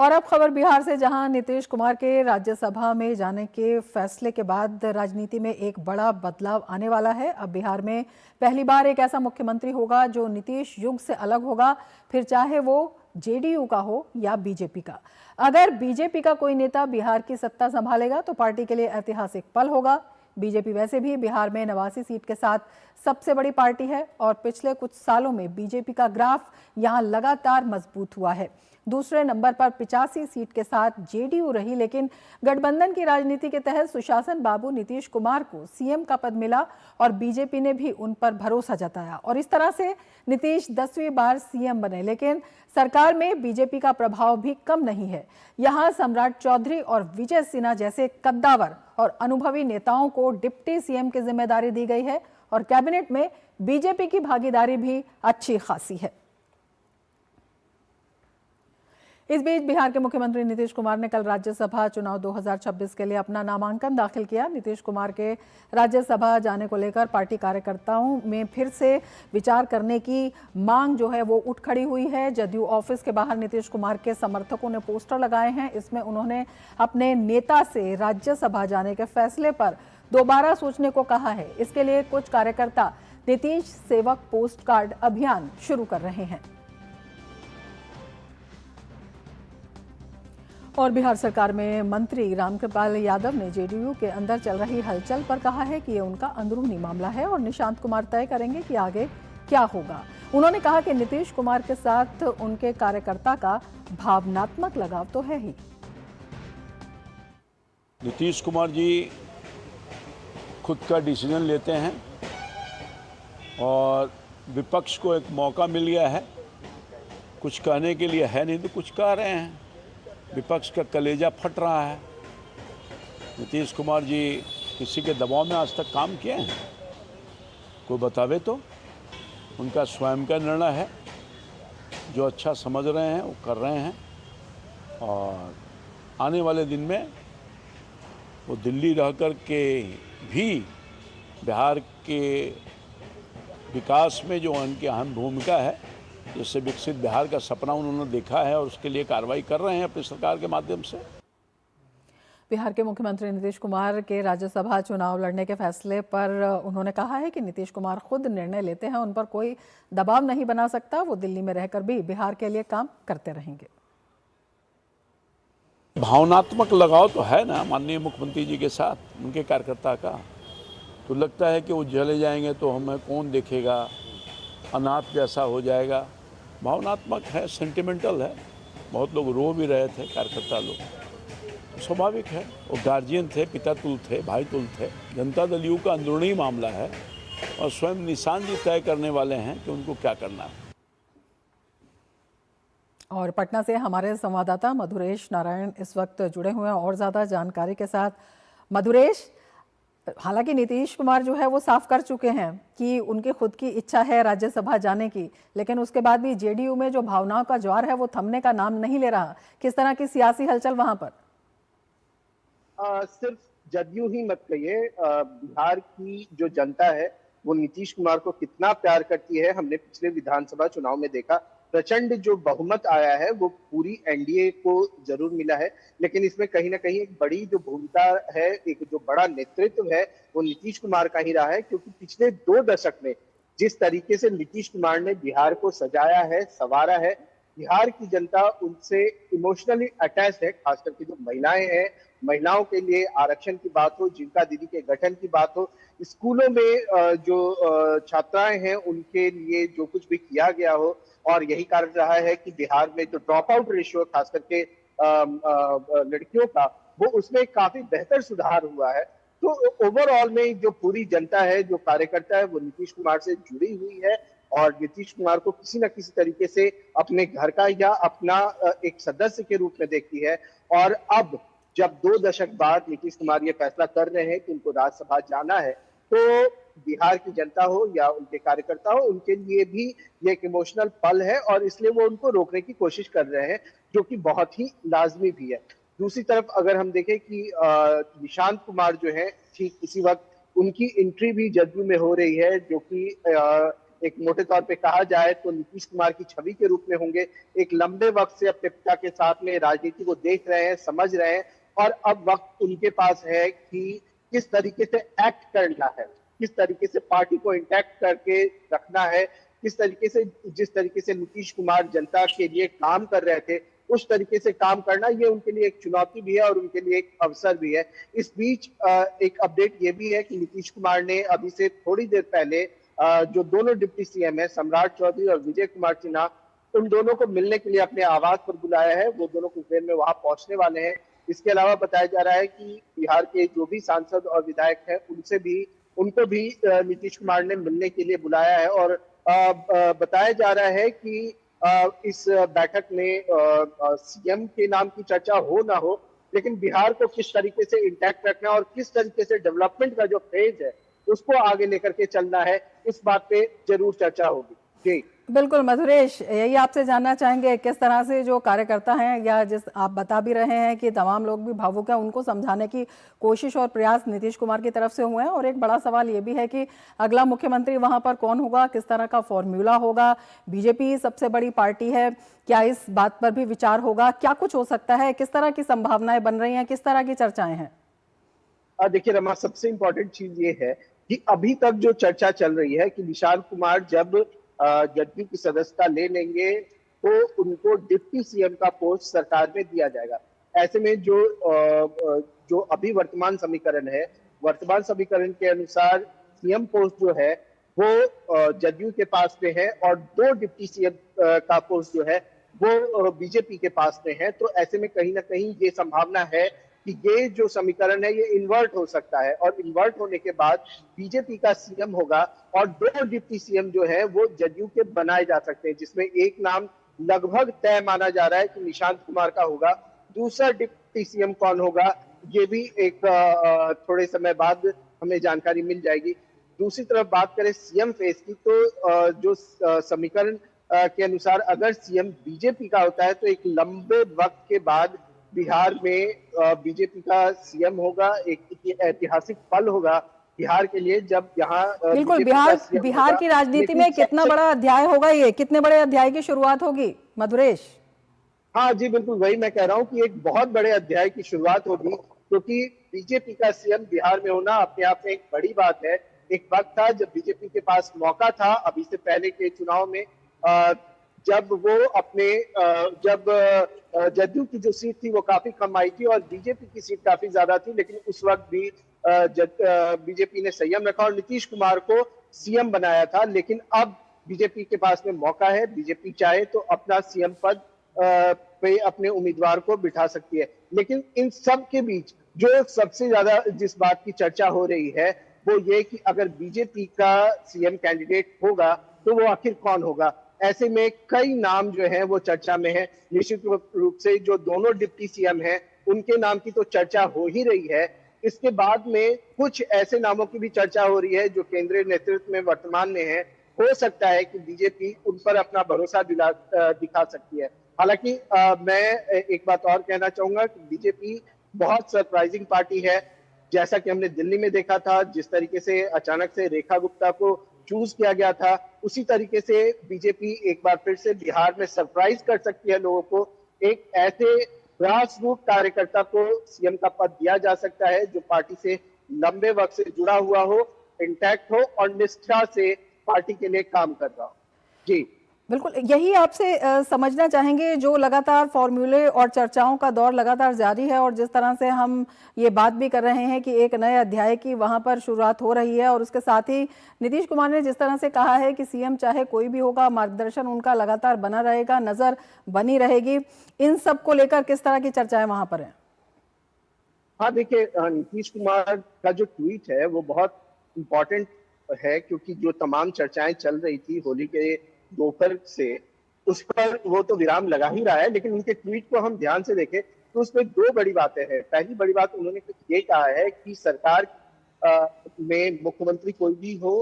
और अब खबर बिहार से, जहां नीतीश कुमार के राज्यसभा में जाने के फैसले के बाद राजनीति में एक बड़ा बदलाव आने वाला है। अब बिहार में पहली बार एक ऐसा मुख्यमंत्री होगा जो नीतीश युग से अलग होगा, फिर चाहे वो जेडीयू का हो या बीजेपी का। अगर बीजेपी का कोई नेता बिहार की सत्ता संभालेगा तो पार्टी के लिए ऐतिहासिक पल होगा। बीजेपी वैसे भी बिहार में 89 सीट के साथ सबसे बड़ी पार्टी है और पिछले कुछ सालों में बीजेपी का ग्राफ यहां लगातार मजबूत हुआ है। दूसरे नंबर पर 85 सीट के साथ जेडीयू रही, लेकिन गठबंधन की राजनीति के तहत सुशासन बाबू नीतीश कुमार को सीएम का पद मिला और बीजेपी ने भी उन पर भरोसा जताया और इस तरह से नीतीश 10वीं बार सीएम बने। लेकिन सरकार में बीजेपी का प्रभाव भी कम नहीं है। यहां सम्राट चौधरी और विजय सिन्हा जैसे कद्दावर और अनुभवी नेताओं को डिप्टी सीएम की जिम्मेदारी दी गई है और कैबिनेट में बीजेपी की भागीदारी भी अच्छी खासी है। इस बीच बिहार के मुख्यमंत्री नीतीश कुमार ने कल राज्यसभा चुनाव 2026 के लिए अपना नामांकन दाखिल किया। नीतीश कुमार के राज्यसभा जाने को लेकर पार्टी कार्यकर्ताओं में फिर से विचार करने की मांग जो है वो उठ खड़ी हुई है। जदयू ऑफिस के बाहर नीतीश कुमार के समर्थकों ने पोस्टर लगाए हैं। इसमें उन्होंने अपने नेता से राज्यसभा जाने के फैसले पर दोबारा सोचने को कहा है। इसके लिए कुछ कार्यकर्ता नीतीश सेवक पोस्ट कार्ड अभियान शुरू कर रहे हैं। और बिहार सरकार में मंत्री रामकृपाल यादव ने जेडीयू के अंदर चल रही हलचल पर कहा है कि ये उनका अंदरूनी मामला है और निशांत कुमार तय करेंगे कि आगे क्या होगा। उन्होंने कहा कि नीतीश कुमार के साथ उनके कार्यकर्ता का भावनात्मक लगाव तो है ही। नीतीश कुमार जी खुद का डिसीजन लेते हैं और विपक्ष को एक मौका मिल गया है। कुछ कहने के लिए है नहीं तो कुछ कह रहे हैं। विपक्ष का कलेजा फट रहा है। नीतीश कुमार जी किसी के दबाव में आज तक काम किए हैं? कोई बतावे तो। उनका स्वयं का निर्णय है, जो अच्छा समझ रहे हैं वो कर रहे हैं और आने वाले दिन में वो दिल्ली रह कर के भी बिहार के विकास में जो उनकी अहम भूमिका है, जिससे विकसित बिहार का सपना उन्होंने देखा है और उसके लिए कार्रवाई कर रहे हैं अपनी सरकार के माध्यम से। बिहार के मुख्यमंत्री नीतीश कुमार के राज्यसभा चुनाव लड़ने के फैसले पर उन्होंने कहा है कि नीतीश कुमार खुद निर्णय लेते हैं, उन पर कोई दबाव नहीं बना सकता। वो दिल्ली में रहकर भी बिहार के लिए काम करते रहेंगे। भावनात्मक लगाव तो है ना माननीय मुख्यमंत्री जी के साथ, उनके कार्यकर्ता का। तो लगता है कि वो चले जाएंगे तो हमें कौन देखेगा, अनाथ जैसा हो जाएगा। भावनात्मक है, सेंटिमेंटल है। बहुत लोग रो भी रहे थे, कार्यकर्ता लोग। तो स्वाभाविक है, वो गार्जियन थे, पिता तुल थे, भाई तुल थे। जनता दल यू का अंदरूनी मामला है और स्वयं निशान जी तय करने वाले हैं कि उनको क्या करना है। और पटना से हमारे संवाददाता मधुरेश नारायण इस वक्त जुड़े हुए हैं और ज़्यादा जानकारी के साथ। मधुरेश, हालांकि नीतीश कुमार जो है वो साफ कर चुके हैं कि उनकी खुद की इच्छा है राज्यसभा जाने की, लेकिन उसके बाद भी जेडीयू में जो भावनाओं का ज्वार है वो थमने का नाम नहीं ले रहा। किस तरह की सियासी हलचल वहां पर? सिर्फ जदयू ही मत कहिए, बिहार की जो जनता है वो नीतीश कुमार को कितना प्यार करती है, हमने पिछले विधानसभा चुनाव में देखा। प्रचंड जो बहुमत आया है वो पूरी एनडीए को जरूर मिला है, लेकिन इसमें कहीं ना कहीं एक बड़ी जो भूमिका है, एक जो बड़ा नेतृत्व है वो नीतीश कुमार का ही रहा है। क्योंकि पिछले 2 दशक में जिस तरीके से नीतीश कुमार ने बिहार को सजाया है, संवारा है, बिहार की जनता उनसे इमोशनली अटैच है। खास करके जो महिलाएं हैं, महिलाओं के लिए आरक्षण की बात हो, जीविका दीदी के गठन की बात हो, स्कूलों में जो छात्राएं हैं उनके लिए जो कुछ भी किया गया हो, और यही कारण रहा है कि बिहार में जो ड्रॉप आउट रेशियो खास करके लड़कियों का, वो उसमें काफी बेहतर सुधार हुआ है। तो ओवरऑल में जो पूरी जनता है, जो कार्यकर्ता है, वो नीतीश कुमार से जुड़ी हुई है और नीतीश कुमार को किसी न किसी तरीके से अपने घर का या अपना एक सदस्य के रूप में देखती है। और अब जब 2 दशक बाद नीतीश कुमार ये फैसला कर रहे हैं कि उनको राज्यसभा जाना है, तो बिहार की जनता हो या उनके कार्यकर्ता हो, उनके लिए भी ये एक इमोशनल पल है और इसलिए वो उनको रोकने की कोशिश कर रहे हैं, जो कि बहुत ही लाजमी भी है। दूसरी तरफ अगर हम देखें कि निशांत कुमार जो है, ठीक इसी वक्त उनकी एंट्री भी जदयू में हो रही है, जो कि एक मोटे तौर पे कहा जाए तो नीतीश कुमार की छवि के रूप में होंगे। एक लंबे वक्त से अपने पिता के साथ में राजनीति को देख रहे हैं, समझ रहे हैं, और अब वक्त उनके पास है कि किस तरीके से एक्ट करना है, किस तरीके से पार्टी को इंटैक्ट करके रखना है, किस तरीके से, जिस तरीके से नीतीश कुमार जनता के लिए काम कर रहे थे उस तरीके से काम करना, ये उनके लिए एक चुनौती भी है और उनके लिए एक अवसर भी है। इस बीच एक अपडेट ये भी है कि नीतीश कुमार ने अभी से थोड़ी देर पहले जो दोनों डिप्टी सीएम है, सम्राट चौधरी और विजय कुमार सिन्हा, उन दोनों को मिलने के लिए अपने आवास पर बुलाया है। वो दोनों कुछ देर में वहां पहुंचने वाले हैं। इसके अलावा बताया जा रहा है कि बिहार के जो भी सांसद और विधायक हैं उनको भी नीतीश कुमार ने मिलने के लिए बुलाया है। और बताया जा रहा है कि इस बैठक में सीएम के नाम की चर्चा हो ना हो, लेकिन बिहार को किस तरीके से इंटैक्ट रखना और किस तरीके से डेवलपमेंट का जो फेज है उसको आगे लेकर के चलना है, इस बात पे जरूर चर्चा होगी। जी बिल्कुल मधुरेश, यही आपसे जानना चाहेंगे किस तरह से जो कार्यकर्ता हैं, या जिस आप बता भी रहे हैं कि तमाम लोग भी भावुक हैं, उनको समझाने की कोशिश और प्रयास नीतीश कुमार की तरफ से हुए हैं। और एक बड़ा सवाल ये भी है कि अगला मुख्यमंत्री वहां पर कौन होगा, किस तरह का फॉर्मूला होगा। बीजेपी सबसे बड़ी पार्टी है, क्या इस बात पर भी विचार होगा, क्या कुछ हो सकता है, किस तरह की संभावनाएं बन रही हैं, किस तरह की चर्चाएं हैं? देखिए रमा, सबसे इम्पोर्टेंट चीज ये है कि अभी तक जो चर्चा चल रही है कि निशांत कुमार जब जदयू की सदस्यता ले लेंगे तो उनको डिप्टी सीएम का पोस्ट सरकार में दिया जाएगा। ऐसे में जो अभी वर्तमान समीकरण के अनुसार सीएम पोस्ट जो है वो जदयू के पास में है और 2 डिप्टी सीएम का पोस्ट जो है वो बीजेपी के पास में है। तो ऐसे में कहीं ना कहीं ये संभावना है कि ये जो समीकरण है ये इन्वर्ट हो सकता है, और इन्वर्ट होने के बाद बीजेपी का सीएम होगा और 2 डिप्टी सीएम जो है वो जदयू के बनाए जा सकते हैं, जिसमें एक नाम लगभग तय माना जा रहा है कि निशांत कुमार का होगा। दूसरा डिप्टी सीएम कौन होगा ये भी एक थोड़े समय बाद हमें जानकारी मिल जाएगी। दूसरी तरफ बात करें सीएम फेस की, तो जो समीकरण के अनुसार अगर सीएम बीजेपी का होता है तो एक लंबे वक्त के बाद बिहार में बीजेपी का सीएम होगा। एक ऐतिहासिक पल होगा बिहार के लिए जब यहाँ बिल्कुल बिहार की राजनीति में कितना बड़ा अध्याय होगा, ये कितने बड़े अध्याय की शुरुआत होगी मधुरेश? हाँ जी बिल्कुल, वही मैं कह रहा हूँ कि एक बहुत बड़े अध्याय की शुरुआत होगी, क्योंकि बीजेपी का सीएम बिहार में होना अपने आप में एक बड़ी बात है। एक वक्त था जब बीजेपी के पास मौका था, अभी से पहले के चुनाव में, जब वो जब जदयू की जो सीट थी वो काफी कम आई थी और बीजेपी की सीट काफी ज्यादा थी, लेकिन उस वक्त भी बीजेपी ने संयम रखा और नीतीश कुमार को सीएम बनाया था। लेकिन अब बीजेपी के पास में मौका है, बीजेपी चाहे तो अपना सीएम पद पे अपने उम्मीदवार को बिठा सकती है। लेकिन इन सब के बीच जो सबसे ज्यादा जिस बात की चर्चा हो रही है वो ये कि अगर बीजेपी का सीएम कैंडिडेट होगा तो वो आखिर कौन होगा। ऐसे में कई नाम जो हैं वो चर्चा में है। निश्चित रूप से जो दोनों डिप्टी सीएम हैं उनके नाम की तो चर्चा हो ही रही है। इसके बाद में कुछ ऐसे नामों की भी चर्चा हो रही है जो केंद्रीय नेतृत्व में वर्तमान में है। हो सकता है कि बीजेपी उन पर अपना भरोसा दिखा सकती है। हालांकि मैं एक बात और कहना चाहूंगा कि बीजेपी बहुत सरप्राइजिंग पार्टी है। जैसा कि हमने दिल्ली में देखा था, जिस तरीके से अचानक से रेखा गुप्ता को चूज किया गया था, उसी तरीके से बीजेपी एक बार फिर से बिहार में सरप्राइज कर सकती है लोगों को। एक ऐसे ग्रास रूट कार्यकर्ता को सीएम का पद दिया जा सकता है जो पार्टी से लंबे वक्त से जुड़ा हुआ हो, इंटैक्ट हो और निष्ठा से पार्टी के लिए काम कर रहा हो। जी बिल्कुल, यही आपसे समझना चाहेंगे, जो लगातार फॉर्मूले और चर्चाओं का दौर लगातार जारी है और जिस तरह से हम ये बात भी कर रहे हैं कि एक नए अध्याय की वहां पर शुरुआत हो रही है, और उसके साथ ही नीतीश कुमार ने जिस तरह से कहा है कि सीएम चाहे कोई भी होगा, मार्गदर्शन उनका लगातार बना रहेगा, नजर बनी रहेगी, इन सब को लेकर किस तरह की चर्चाएं वहां पर है? हाँ देखिए, नीतीश कुमार का जो ट्वीट है वो बहुत इंपॉर्टेंट है, क्योंकि जो तमाम चर्चाएं चल रही थी होली के दोपहर से, उस पर वो तो विराम लगा ही रहा है। लेकिन उनके ट्वीट को हम ध्यान से देखें तो उसमें 2 बड़ी बातें हैं। पहली बड़ी बात, उन्होंने ये कहा है कि सरकार में मुख्यमंत्री कोई भी हो,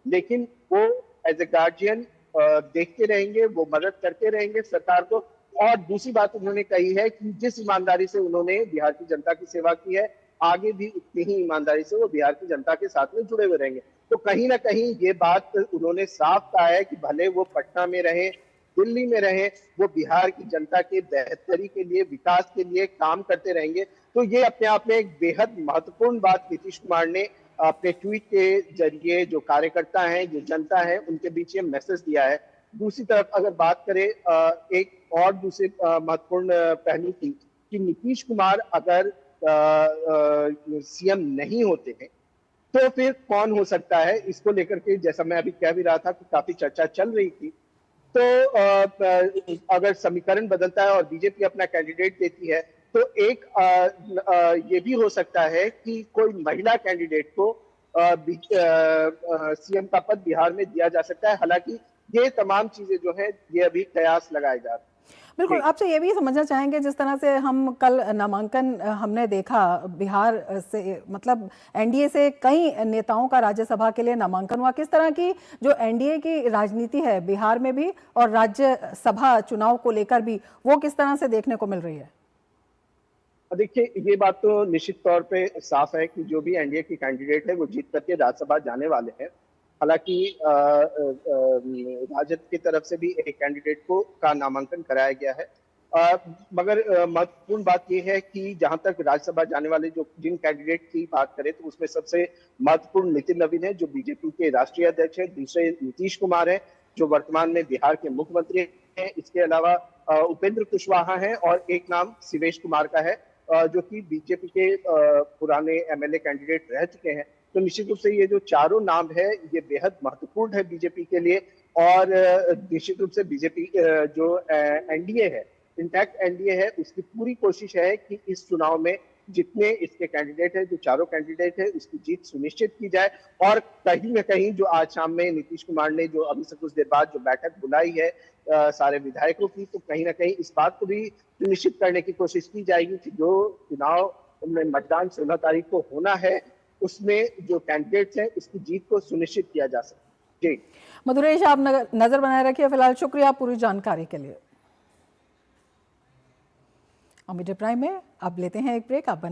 लेकिन वो एज ए गार्जियन देखते रहेंगे, वो मदद करते रहेंगे सरकार को। और दूसरी बात उन्होंने कही है कि जिस ईमानदारी से उन्होंने बिहार की जनता की सेवा की है, आगे भी उतनी ही ईमानदारी से वो बिहार की जनता के साथ में जुड़े हुए रहेंगे। तो कहीं ना कहीं ये बात उन्होंने साफ कहा है कि भले वो पटना में रहे, दिल्ली में रहे, वो बिहार की जनता के बेहतरी के लिए, विकास के लिए काम करते रहेंगे। तो ये अपने आप में एक बेहद महत्वपूर्ण बात नीतीश कुमार ने अपने ट्वीट के जरिए जो कार्यकर्ता हैं, जो जनता है, उनके बीच ये मैसेज दिया है। दूसरी तरफ अगर बात करें एक और दूसरे महत्वपूर्ण पहलू की, कि नीतीश कुमार अगर सीएम नहीं होते हैं तो फिर कौन हो सकता है, इसको लेकर के जैसा मैं अभी कह भी रहा था कि काफी चर्चा चल रही थी। तो अगर समीकरण बदलता है और बीजेपी अपना कैंडिडेट देती है तो एक ये भी हो सकता है कि कोई महिला कैंडिडेट को सीएम का पद बिहार में दिया जा सकता है। हालांकि ये तमाम चीजें जो है ये अभी कयास लगाए जा रहे हैं। बिल्कुल, आपसे ये भी समझना चाहेंगे, जिस तरह से हम कल नामांकन हमने देखा बिहार से, मतलब एनडीए से कई नेताओं का राज्यसभा के लिए नामांकन हुआ, किस तरह की जो एनडीए की राजनीति है बिहार में भी और राज्यसभा चुनाव को लेकर भी, वो किस तरह से देखने को मिल रही है? देखिए, ये बात तो निश्चित तौर पे साफ है कि जो भी एनडीए की कैंडिडेट है वो जीत करके राज्यसभा जाने वाले हैं। हालांकि राजद की तरफ से भी एक कैंडिडेट को का नामांकन कराया गया है। मगर महत्वपूर्ण बात यह है कि जहां तक राज्यसभा जाने वाले जो जिन कैंडिडेट की बात करें तो उसमें सबसे महत्वपूर्ण नितिन नवीन है, जो बीजेपी के राष्ट्रीय अध्यक्ष हैं। दूसरे नीतीश कुमार हैं, जो वर्तमान में बिहार के मुख्यमंत्री हैं। इसके अलावा उपेंद्र कुशवाहा हैं और एक नाम शिवेश कुमार का है, जो कि बीजेपी के पुराने एमएलए कैंडिडेट रह चुके हैं। तो निश्चित रूप से ये जो चारों नाम है ये बेहद महत्वपूर्ण है बीजेपी के लिए। और निश्चित रूप से बीजेपी जो एनडीए है, इंटैक्ट एनडीए है, उसकी पूरी कोशिश है कि इस चुनाव में जितने इसके कैंडिडेट है, जो चारों कैंडिडेट है, उसकी जीत सुनिश्चित की जाए। और कहीं न कहीं जो आज शाम में नीतीश कुमार ने जो अभी से कुछ देर बाद जो बैठक बुलाई है सारे विधायकों की, तो कहीं ना कहीं इस बात को भी सुनिश्चित करने की कोशिश की जाएगी कि जो चुनाव में मतदान 16 तारीख को होना है उसमें जो कैंडिडेट्स हैं उसकी जीत को सुनिश्चित किया जा सके। जी मधुरेश, आप नजर बनाए रखिए। फिलहाल शुक्रिया पूरी जानकारी के लिए। अमित प्राइम में अब लेते हैं एक ब्रेक, आप बने